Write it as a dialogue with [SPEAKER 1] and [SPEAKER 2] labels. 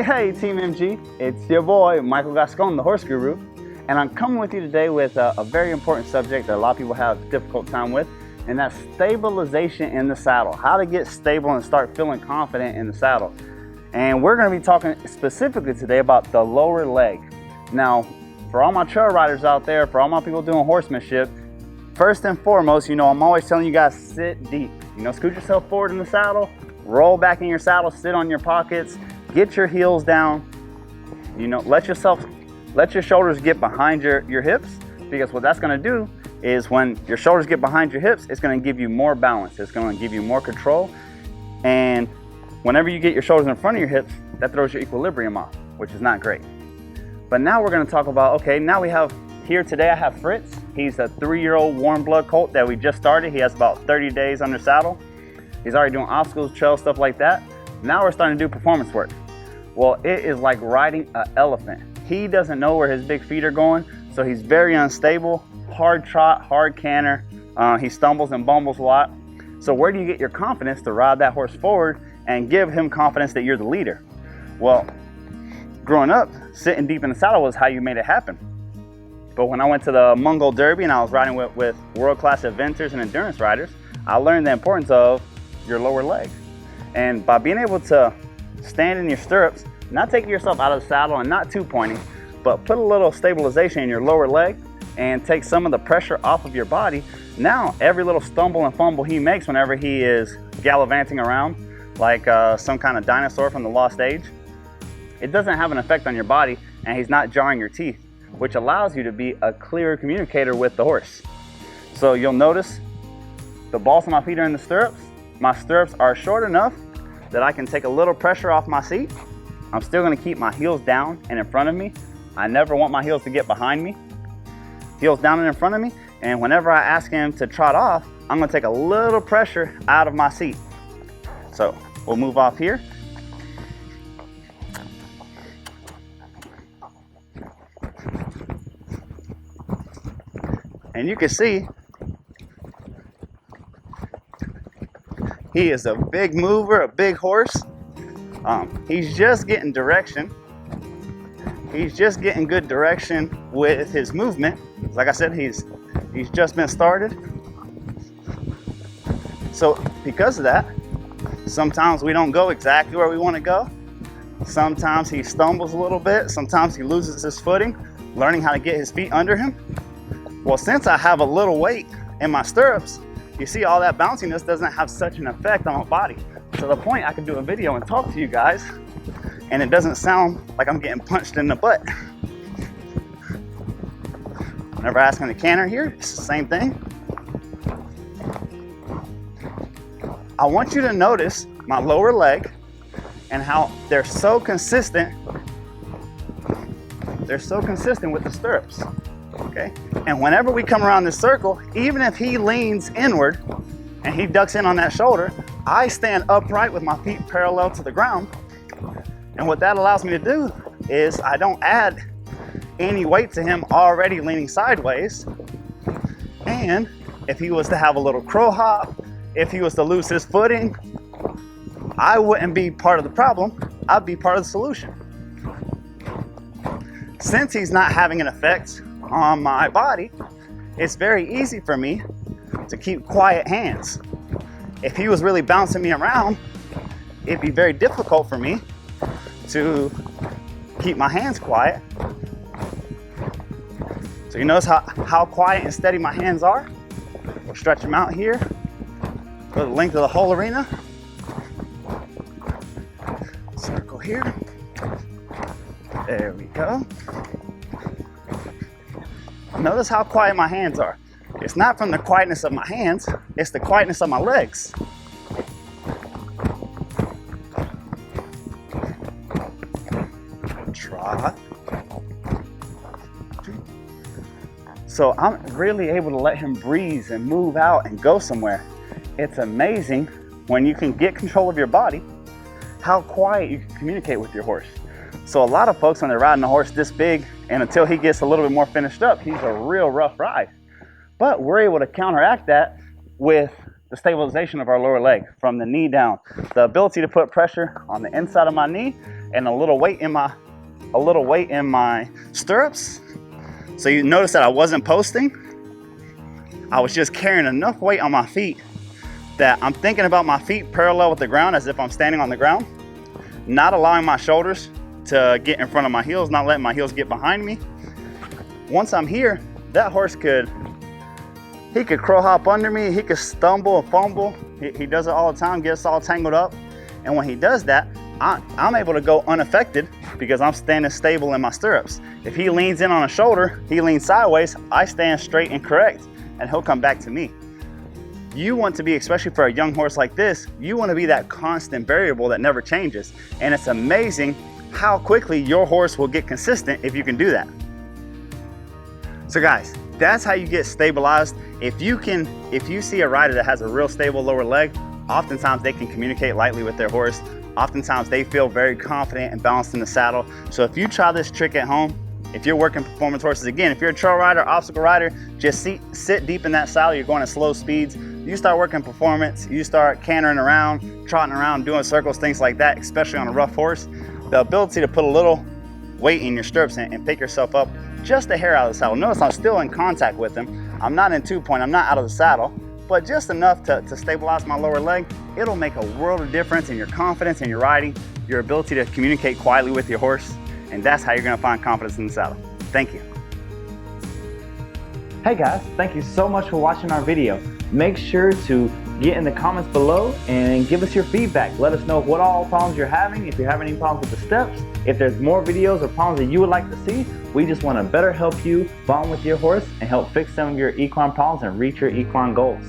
[SPEAKER 1] Hey, Team MG, it's your boy, Michael Gascon, the Horse Guru, and I'm coming with you today with a very important subject that a lot of people have a difficult time with, and that's stabilization in the saddle. How to get stable and start feeling confident in the saddle. And we're going to be talking specifically today about the lower leg. Now, for all my trail riders out there, for all my people doing horsemanship, first and foremost, I'm always telling you guys, sit deep. Scoot yourself forward in the saddle, roll back in your saddle, sit on your pockets, get your heels down, let your shoulders get behind your hips, because what that's going to do is when your shoulders get behind your hips, it's going to give you more balance. It's going to give you more control. And whenever you get your shoulders in front of your hips, that throws your equilibrium off, which is not great. But now we're going to talk about, now we have here today, I have Fritz. He's a 3-year-old warmblood colt that we just started. He has about 30 days under saddle. He's already doing obstacles, trails, stuff like that. Now we're starting to do performance work. Well, it is like riding an elephant. He doesn't know where his big feet are going, so he's very unstable, hard trot, hard canter. He stumbles and bumbles a lot. So where do you get your confidence to ride that horse forward and give him confidence that you're the leader? Well, growing up, sitting deep in the saddle was how you made it happen. But when I went to the Mongol Derby and I was riding with world-class eventers and endurance riders, I learned the importance of your lower leg. And by being able to stand in your stirrups, not taking yourself out of the saddle and not too pointy, but put a little stabilization in your lower leg and take some of the pressure off of your body. Now, every little stumble and fumble he makes whenever he is gallivanting around like some kind of dinosaur from the Lost Age, it doesn't have an effect on your body, and he's not jarring your teeth, which allows you to be a clearer communicator with the horse. So you'll notice the balls of my feet are in the stirrups. My stirrups are short enough that I can take a little pressure off my seat. I'm still going to keep my heels down and in front of me. I never want my heels to get behind me. Heels down and in front of me. And whenever I ask him to trot off, I'm going to take a little pressure out of my seat. So we'll move off here. And you can see he is a big mover, a big horse. He's just getting direction. He's just getting good direction with his movement. Like I said, he's just been started. So because of that, sometimes we don't go exactly where we want to go. Sometimes he stumbles a little bit. Sometimes he loses his footing, learning how to get his feet under him. Well, since I have a little weight in my stirrups, you see all that bounciness doesn't have such an effect on my body. To the point I can do a video and talk to you guys, and it doesn't sound like I'm getting punched in the butt. Whenever I ask him to canter here, it's the same thing. I want you to notice my lower leg and how they're so consistent. They're so consistent with the stirrups. Okay, and whenever we come around this circle, even if he leans inward and he ducks in on that shoulder, I stand upright with my feet parallel to the ground. And what that allows me to do is I don't add any weight to him already leaning sideways. And if he was to have a little crow hop, if he was to lose his footing, I wouldn't be part of the problem, I'd be part of the solution. Since he's not having an effect on my body, it's very easy for me to keep quiet hands. If he was really bouncing me around, it'd be very difficult for me to keep my hands quiet. So you notice how quiet and steady my hands are? We'll stretch them out here for the length of the whole arena. Circle here. There we go. Notice how quiet my hands are. It's not from the quietness of my hands, it's the quietness of my legs. Trot. So I'm really able to let him breathe and move out and go somewhere. It's amazing when you can get control of your body, how quiet you can communicate with your horse. So a lot of folks, when they're riding a horse this big, and until he gets a little bit more finished up, he's a real rough ride. But we're able to counteract that with the stabilization of our lower leg from the knee down. The ability to put pressure on the inside of my knee and a little weight in my stirrups. So you notice that I wasn't posting. I was just carrying enough weight on my feet that I'm thinking about my feet parallel with the ground as if I'm standing on the ground, not allowing my shoulders to get in front of my heels, not letting my heels get behind me. Once I'm here, that horse could crow hop under me, he could stumble and fumble. He does it all the time, gets all tangled up. And when he does that, I'm able to go unaffected because I'm standing stable in my stirrups. If he leans in on a shoulder, he leans sideways, I stand straight and correct, and he'll come back to me. You want to be, especially for a young horse like this, you want to be that constant variable that never changes. And it's amazing how quickly your horse will get consistent if you can do that. So guys, that's how you get stabilized. If you see a rider that has a real stable lower leg, oftentimes they can communicate lightly with their horse. Oftentimes they feel very confident and balanced in the saddle. So if you try this trick at home, if you're working performance horses, again, if you're a trail rider, obstacle rider, just sit deep in that saddle, you're going at slow speeds, you start working performance, you start cantering around, trotting around, doing circles, things like that, especially on a rough horse, the ability to put a little weight in your stirrups and pick yourself up just a hair out of the saddle. Notice I'm still in contact with him. I'm not in 2-point, I'm not out of the saddle, but just enough to stabilize my lower leg. It'll make a world of difference in your confidence in your riding, your ability to communicate quietly with your horse, and that's how you're gonna find confidence in the saddle. Thank you.
[SPEAKER 2] Hey guys, thank you so much for watching our video. Make sure to get in the comments below and give us your feedback. Let us know what all problems you're having, if you're having any problems with the steps, if there's more videos or problems that you would like to see. We just want to better help you bond with your horse and help fix some of your equine problems and reach your equine goals.